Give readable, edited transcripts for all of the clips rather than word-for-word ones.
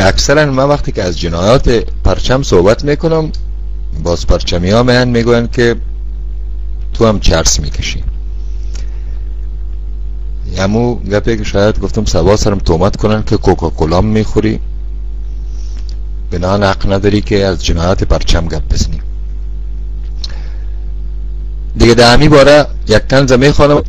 که اکثرا من وقتی که از جنایات پرچم صحبت میکنم، باز پرچمی ها من میگوین که تو هم چرس میکشی. همو گپی که شاید گفتم سبا سرم تومت کنن که کوکاکولا میخوری، بنان حق نداری که از جنایات پرچم گپ بزنی. دیگه در همی باره یک طنز میخوانم.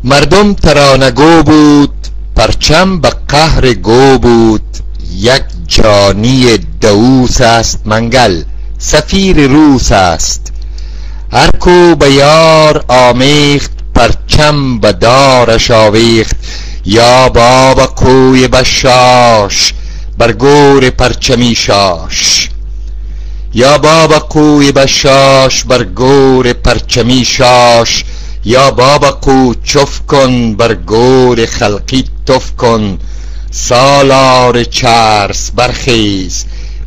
مردم ترانگو بود، پرچم به قهر گو بود. یک جانی دوس است منگل، سفیر روس است. هر کو به یار آمیخت، پرچم به دارش آویخت. یا بابا کوی بشاش، بر گور پرچمی شاش. یا بابا کوی بشاش، بر گور پرچمی شاش. یا بابا کو چف کن، بر گور خلقی تف کن. سالار چرس برخیز،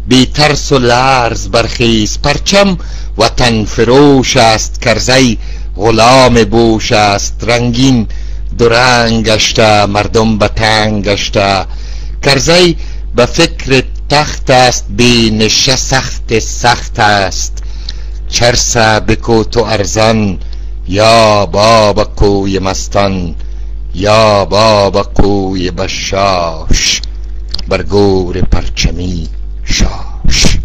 بی ترس و لرز برخیز. پرچم وطن فروش است، کرزی غلام بوش است. رنگین دو رنگ گشته، مردم به تنگ گشته. کرزی به فکر تخت است، بینش سخت سخت است. چرس بکو تو ارزان، یا بابا کوی مستان. یا بابا کوی بشاش، بر گور پرچمی شاش.